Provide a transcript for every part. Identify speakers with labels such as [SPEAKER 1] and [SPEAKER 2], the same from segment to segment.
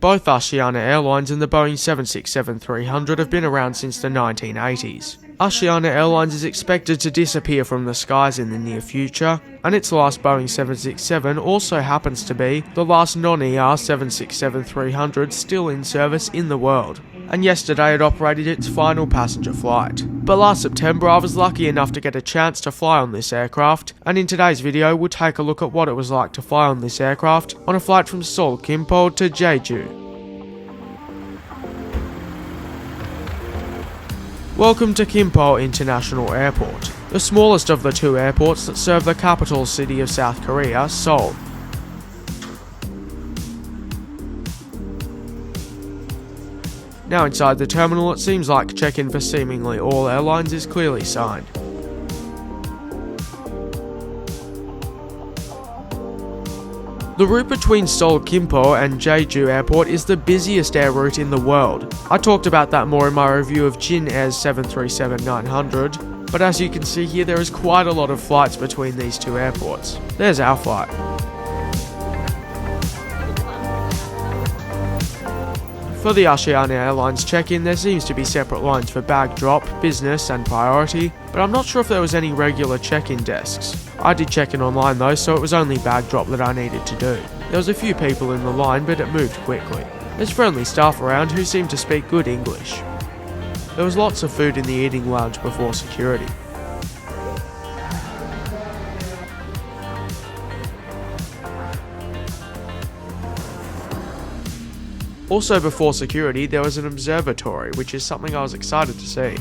[SPEAKER 1] Both Asiana Airlines and the Boeing 767-300 have been around since the 1980s. Asiana Airlines is expected to disappear from the skies in the near future, and its last Boeing 767 also happens to be the last non-ER 767-300 still in service in the world. And yesterday it operated its final passenger flight. But last September I was lucky enough to get a chance to fly on this aircraft, and in today's video we'll take a look at what it was like to fly on this aircraft on a flight from Seoul, Gimpo to Jeju. Welcome to Gimpo International Airport, the smallest of the two airports that serve the capital city of South Korea, Seoul. Now inside the terminal, it seems like check-in for seemingly all airlines is clearly signed. The route between Seoul Gimpo and Jeju Airport is the busiest air route in the world. I talked about that more in my review of Jin Air's 737-900, but as you can see here, there is quite a lot of flights between these two airports. There's our flight. For the Asiana Airlines check-in, there seems to be separate lines for bag drop, business and priority, but I'm not sure if there was any regular check-in desks. I did check-in online though, so it was only bag drop that I needed to do. There was a few people in the line, but it moved quickly. There's friendly staff around who seem to speak good English. There was lots of food in the eating lounge before security. Also before security, there was an observatory, which is something I was excited to see.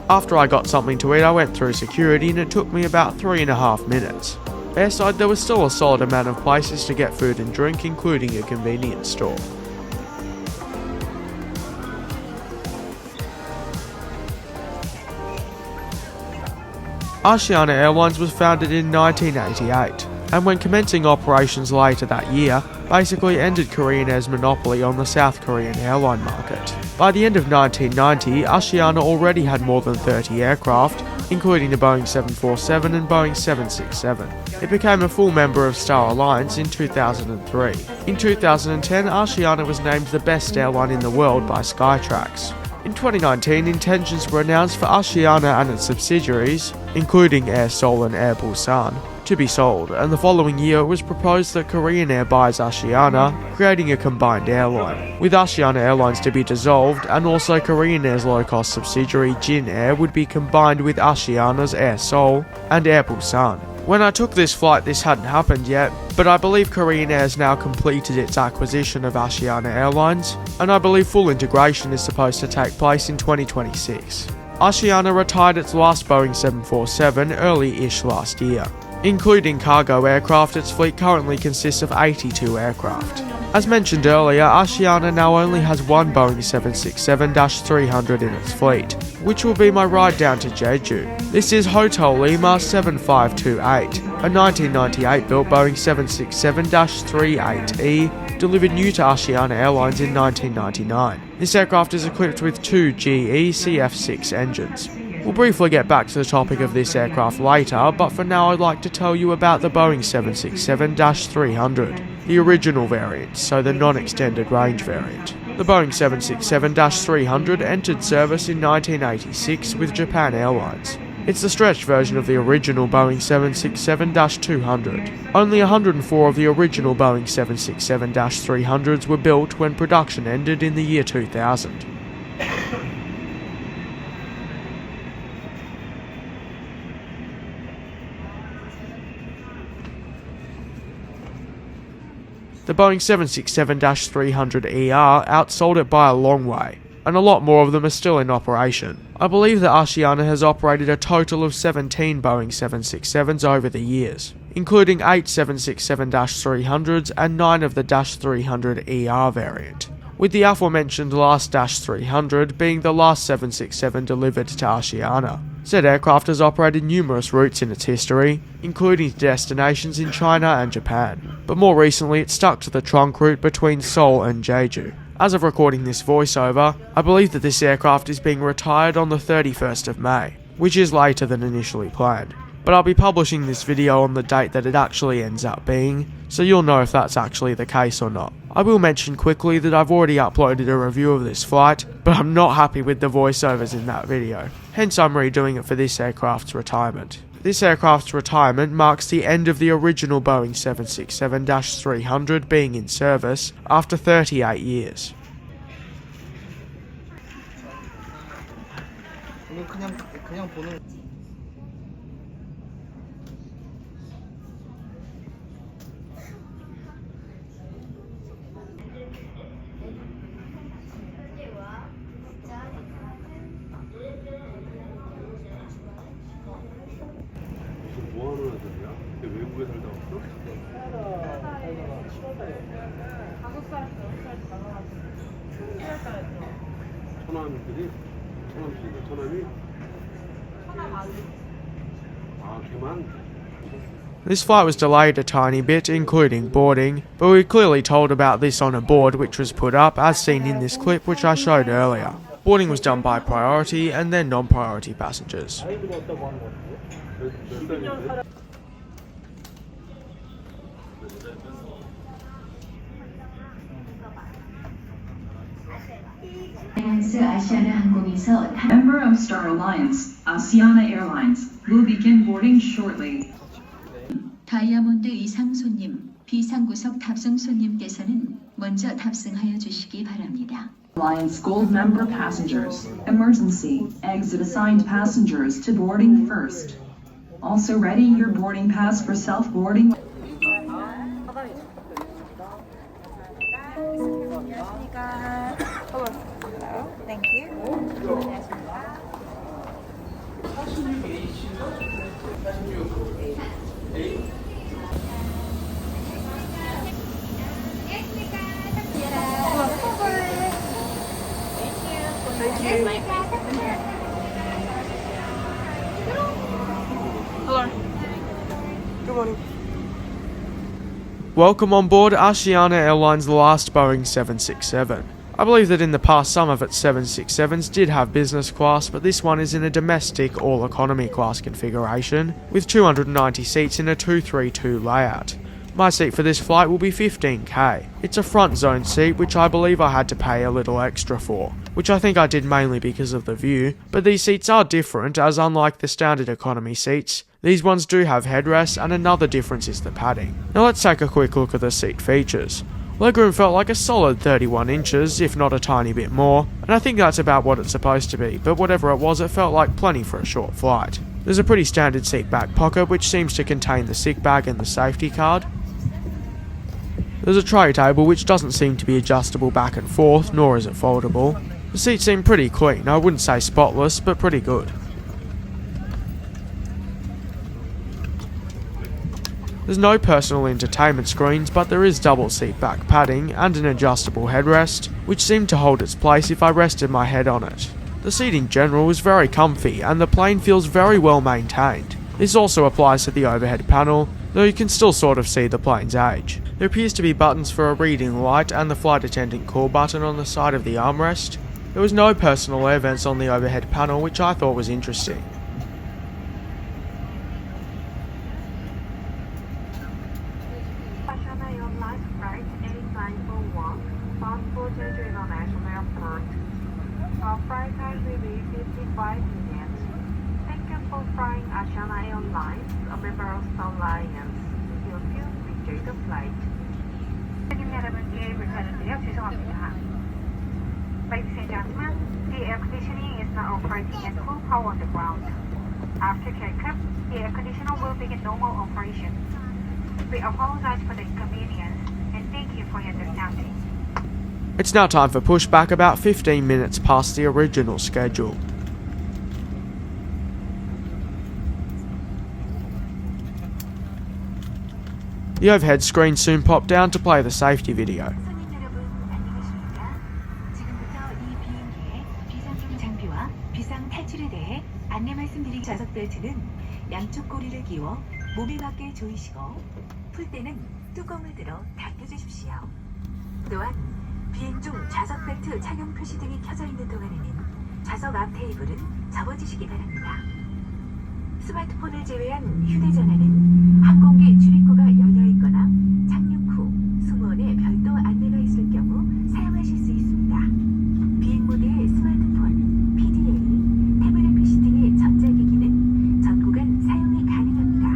[SPEAKER 1] After I got something to eat, I went through security and it took me about 3.5 minutes. Airside, there was still a solid amount of places to get food and drink, including a convenience store. Asiana Airlines was founded in 1988, and when commencing operations later that year, basically ended Korean Air's monopoly on the South Korean airline market. By the end of 1990, Asiana already had more than 30 aircraft, including the Boeing 747 and Boeing 767. It became a full member of Star Alliance in 2003. In 2010, Asiana was named the best airline in the world by Skytrax. In 2019, intentions were announced for Asiana and its subsidiaries, including Air Seoul and Air Busan, to be sold, and the following year it was proposed that Korean Air buys Asiana, creating a combined airline, with Asiana Airlines to be dissolved, and also Korean Air's low-cost subsidiary Jin Air would be combined with Asiana's Air Seoul and Air Busan. When I took this flight, this hadn't happened yet, but I believe Korean Air has now completed its acquisition of Asiana Airlines, and I believe full integration is supposed to take place in 2026. Asiana retired its last Boeing 747 early-ish last year. Including cargo aircraft, its fleet currently consists of 82 aircraft. As mentioned earlier, Asiana now only has one Boeing 767-300 in its fleet, which will be my ride down to Jeju. This is Hotel Lima 7528, a 1998-built Boeing 767-38E, delivered new to Asiana Airlines in 1999. This aircraft is equipped with two GE CF6 engines. We'll briefly get back to the topic of this aircraft later, but for now I'd like to tell you about the Boeing 767-300, the original variant, so the non-extended range variant. The Boeing 767-300 entered service in 1986 with Japan Airlines. It's the stretched version of the original Boeing 767-200. Only 104 of the original Boeing 767-300s were built when production ended in the year 2000. The Boeing 767-300ER outsold it by a long way, and a lot more of them are still in operation. I believe that Asiana has operated a total of 17 Boeing 767s over the years, including 8 767-300s and 9 of the -300ER variant, with the aforementioned last -300 being the last 767 delivered to Asiana. Said aircraft has operated numerous routes in its history, including to destinations in China and Japan, but more recently it stuck to the trunk route between Seoul and Jeju. As of recording this voiceover, I believe that this aircraft is being retired on the 31st of May, which is later than initially planned. But I'll be publishing this video on the date that it actually ends up being, so you'll know if that's actually the case or not. I will mention quickly that I've already uploaded a review of this flight, but I'm not happy with the voiceovers in that video, hence I'm redoing it for this aircraft's retirement. This aircraft's retirement marks the end of the original Boeing 767-300 being in service after 38 years.
[SPEAKER 2] 뭐 하는 애들이야? 외국에 살다 왔어?
[SPEAKER 3] 5살, 6살 나가가지고 7월달에 들어.
[SPEAKER 2] 처남들이? 처남이?
[SPEAKER 3] 처남 아들.
[SPEAKER 2] 아, 걔만?
[SPEAKER 1] This flight was delayed a tiny bit, including boarding, but we were clearly told about this on a board which was put up, as seen in this clip which I showed earlier. Boarding was done by priority and then non-priority passengers.
[SPEAKER 4] Member of Star Alliance, Asiana Airlines, will begin boarding shortly.
[SPEAKER 5] 다이아몬드 이상 손님, 비상구석 탑승 손님께서는 먼저 탑승하여 주시기 바랍니다.
[SPEAKER 4] Alliance Gold member passengers, emergency, exit assigned passengers to boarding first. Also ready your boarding pass for self-boarding.
[SPEAKER 3] Thank you. Hello. Good morning.
[SPEAKER 1] Welcome on board Asiana Airlines' last Boeing 767. I believe that in the past some of its 767s did have business class, but this one is in a domestic all-economy class configuration, with 290 seats in a 232 layout. My seat for this flight will be 15k. It's a front zone seat, which I believe I had to pay a little extra for, which I think I did mainly because of the view, but these seats are different, as unlike the standard economy seats, these ones do have headrests, and another difference is the padding. Now let's take a quick look at the seat features. Legroom felt like a solid 31 inches, if not a tiny bit more, and I think that's about what it's supposed to be, but whatever it was, it felt like plenty for a short flight. There's a pretty standard seat back pocket, which seems to contain the sick bag and the safety card. There's a tray table which doesn't seem to be adjustable back and forth, nor is it foldable. The seats seem pretty clean, I wouldn't say spotless, but pretty good. There's no personal entertainment screens, but there is double seat back padding and an adjustable headrest, which seemed to hold its place if I rested my head on it. The seat in general is very comfy and the plane feels very well maintained. This also applies to the overhead panel, though you can still sort of see the plane's age. There appears to be buttons for a reading light and the flight attendant call button on the side of the armrest. There was no personal air vents on the overhead panel, which I thought was interesting.
[SPEAKER 3] Asiana Airlines flight 8901 bound for Jeju International Airport. Our flight time will be 55 minutes. Thank you for flying Asiana Airlines, a member of Star Alliance. We hope you enjoy the flight. 손님 여러분께 불편을 드려 죄송합니다. Ladies and gentlemen, the air conditioning is not operating at full power on the ground. After takeoff, the air conditioner will begin normal operation. We apologize for the inconvenience and thank you for your understanding.
[SPEAKER 1] It's now time for pushback, about 15 minutes past the original schedule. The overhead screen soon popped down to play the safety video.
[SPEAKER 5] 손님 여러분 안녕하십니까? 지금부터 이 비행기의 비상용 장비와 비상 탈출에 대해
[SPEAKER 6] 안내 말씀드린 좌석 벨트는 양쪽 고리를 끼워 몸에 맞게 조이시고 풀 때는 뚜껑을 들어 당겨주십시오. 또한 비행 중 좌석 벨트 착용 표시 등이 켜져 있는 동안에는 좌석 앞 테이블은 접어주시기 바랍니다. 스마트폰을 제외한 휴대전화는 항공기 출입구가 열려있거나 착륙 후 승무원의 별도 안내가 있을 경우 사용하실 수 있습니다. 비행 모드의 스마트폰, PDA, 태블릿 PC 등의 전자기기는 전 구간 사용이 가능합니다.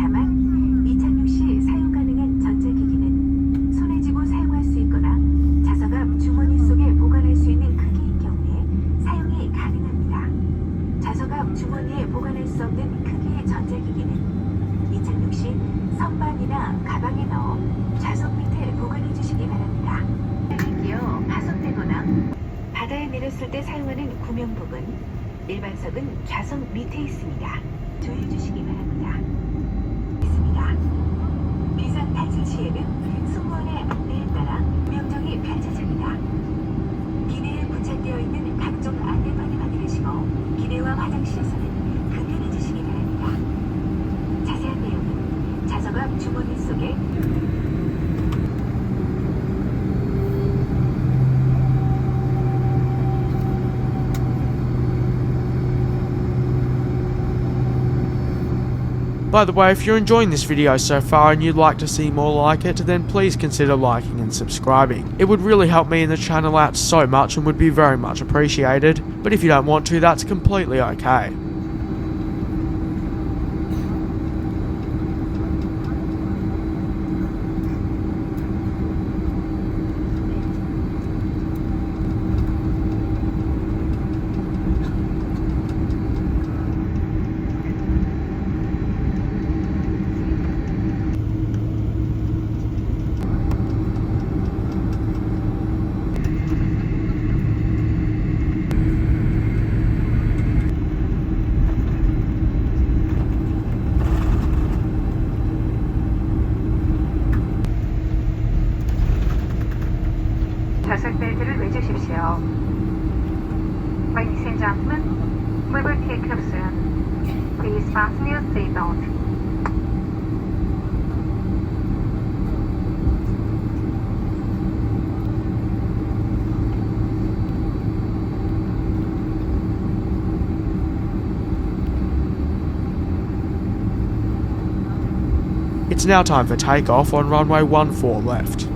[SPEAKER 6] 다만 이착륙 시 사용 가능한 전자기기는 손에 쥐고 사용할 수 있거나 좌석 앞 주머니 속에 보관할 수 있는 크기인 경우에 사용이 가능합니다. 좌석 앞 주머니에 보관할 수 없는 크기의 전자기기는 이착륙 시 선반이나 가방에 넣어 좌석 밑에 보관해 주시기 바랍니다. 끼어 파손되거나 바다에 내렸을 때 사용하는 구명복은 일반석은 좌석 밑에 있습니다. 조여해 주시기 바랍니다. 있습니다. 비상 탈출 시에는 승무원의 안내에 따라 명령이 펼쳐집니다. 기내에 부착되어 있는 각종 안내판을 확인하시고 기내와 화장실에서는 금연해 주시기 바랍니다. 자세한 내용은 좌석 앞 주머니 속에
[SPEAKER 1] By the way, if you're enjoying this video so far and you'd like to see more like it, then please consider liking and subscribing. It would really help me and the channel out so much and would be very much appreciated, but if you don't want to, that's completely okay.
[SPEAKER 3] 좌석 벨트를 매주십시오. Ladies and gentlemen, we will take off soon. Please fasten your seatbelt.
[SPEAKER 1] It's now time for takeoff on runway 14 left.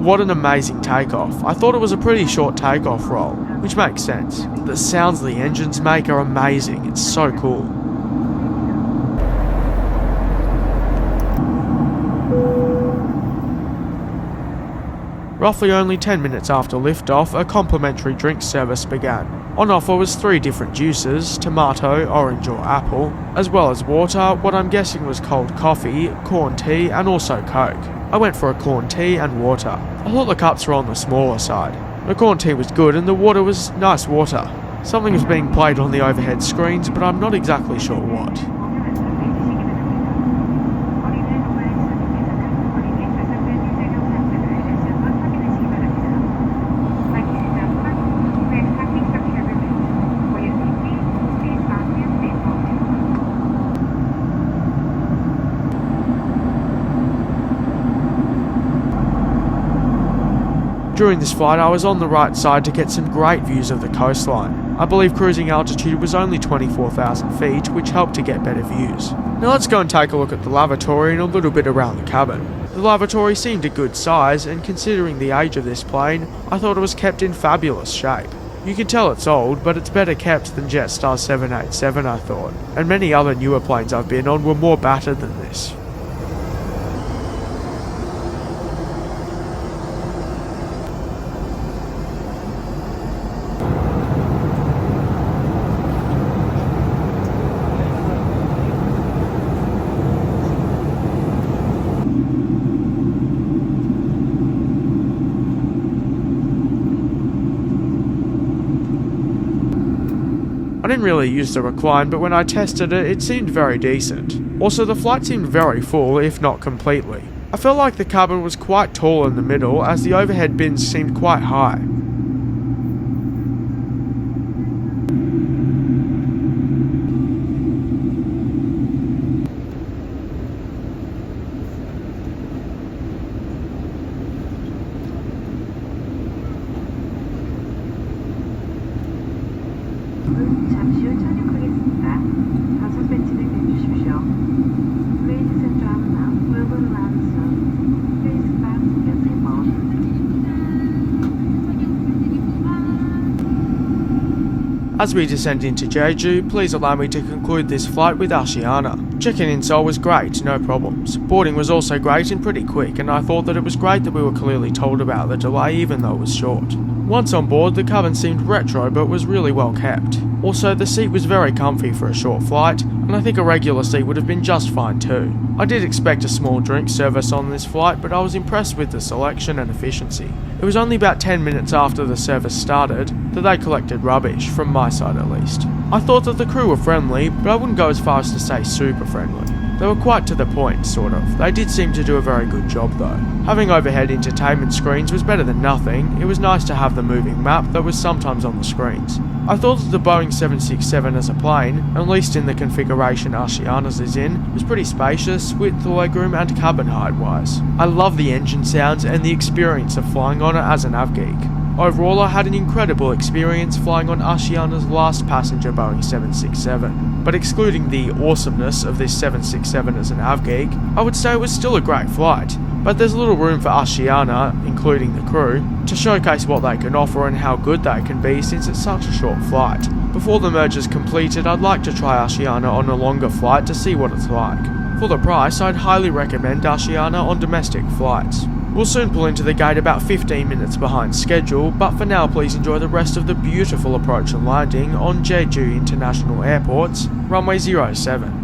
[SPEAKER 1] What an amazing takeoff. I thought it was a pretty short takeoff roll, which makes sense. The sounds the engines make are amazing, it's so cool. Roughly only 10 minutes after liftoff, a complimentary drink service began. On offer was 3 different juices, tomato, orange or apple, as well as water, what I'm guessing was cold coffee, corn tea and also Coke. I went for a corn tea and water. I thought the cups were on the smaller side. The corn tea was good and the water was nice water. Something was being played on the overhead screens, but I'm not exactly sure what. During this flight, I was on the right side to get some great views of the coastline. I believe cruising altitude was only 24,000 feet, which helped to get better views. Now let's go and take a look at the lavatory and a little bit around the cabin. The lavatory seemed a good size, and considering the age of this plane, I thought it was kept in fabulous shape. You can tell it's old, but it's better kept than Jetstar 787, I thought, and many other newer planes I've been on were more battered than this. I didn't really use the recline, but when I tested it, it seemed very decent. Also, the flight seemed very full, if not completely. I felt like the cabin was quite tall in the middle, as the overhead bins seemed quite high.
[SPEAKER 3] 잠시 후 착륙하겠습니다. 5배치를 내주십시오. Ladies and gentlemen, we will land soon. Please fasten your seatbelt.
[SPEAKER 1] As we descend into Jeju, please allow me to conclude this flight with Asiana. Check-in in Seoul was great, no problems. Boarding was also great and pretty quick, and I thought that it was great that we were clearly told about the delay even though it was short. Once on board, the cabin seemed retro but was really well kept. Also, the seat was very comfy for a short flight, and I think a regular seat would have been just fine too. I did expect a small drink service on this flight, but I was impressed with the selection and efficiency. It was only about 10 minutes after the service started that they collected rubbish, from my side at least. I thought that the crew were friendly, but I wouldn't go as far as to say super friendly. They were quite to the point, sort of. They did seem to do a very good job though. Having overhead entertainment screens was better than nothing. It was nice to have the moving map that was sometimes on the screens. I thought that the Boeing 767 as a plane, at least in the configuration Asiana's is in, was pretty spacious, width, legroom and cabin height wise. I love the engine sounds and the experience of flying on it as a nav geek. Overall, I had an incredible experience flying on Asiana's last passenger Boeing 767, but excluding the awesomeness of this 767 as an nav geek, I would say it was still a great flight, but there's little room for Asiana, including the crew, to showcase what they can offer and how good they can be since it's such a short flight. Before the merge is completed, I'd like to try Asiana on a longer flight to see what it's like. For the price, I'd highly recommend Asiana on domestic flights. We'll soon pull into the gate about 15 minutes behind schedule, but for now please enjoy the rest of the beautiful approach and landing on Jeju International Airport's runway 07.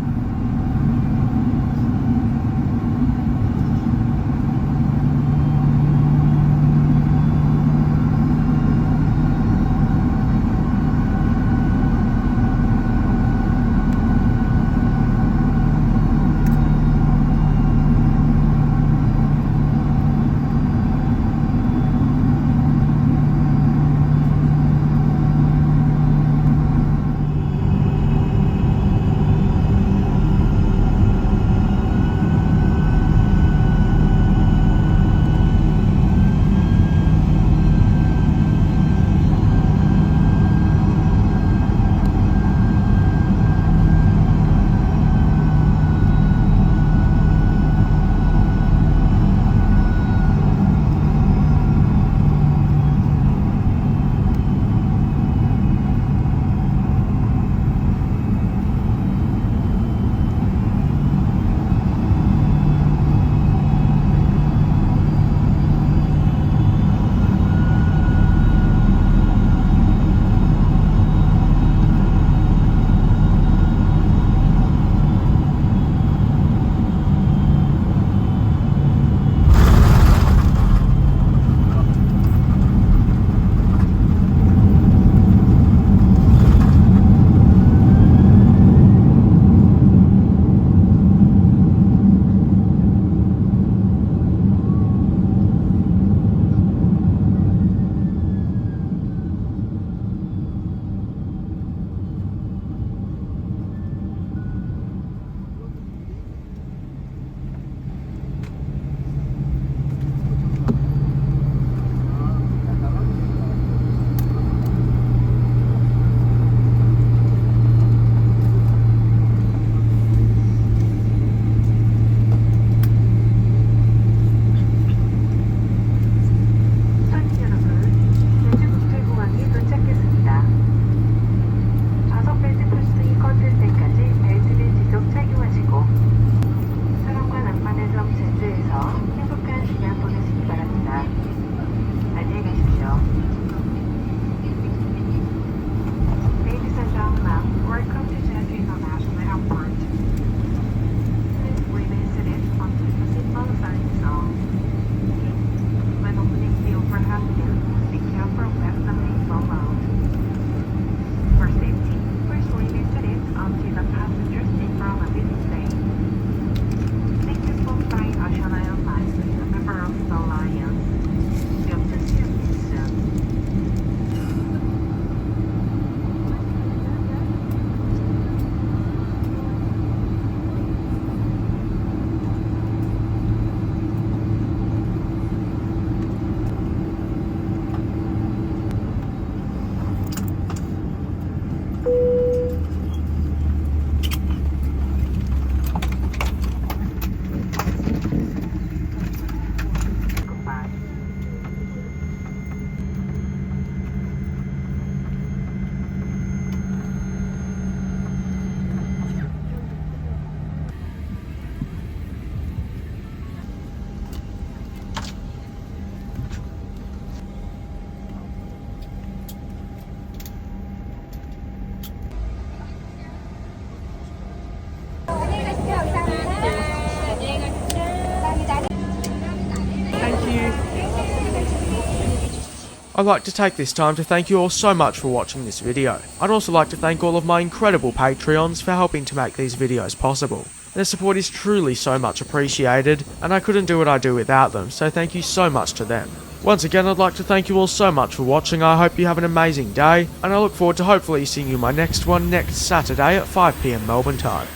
[SPEAKER 1] I'd like to take this time to thank you all so much for watching this video. I'd also like to thank all of my incredible Patreons for helping to make these videos possible. Their support is truly so much appreciated, and I couldn't do what I do without them, so thank you so much to them. Once again, I'd like to thank you all so much for watching. I hope you have an amazing day, and I look forward to hopefully seeing you in my next one next Saturday at 5 PM Melbourne time.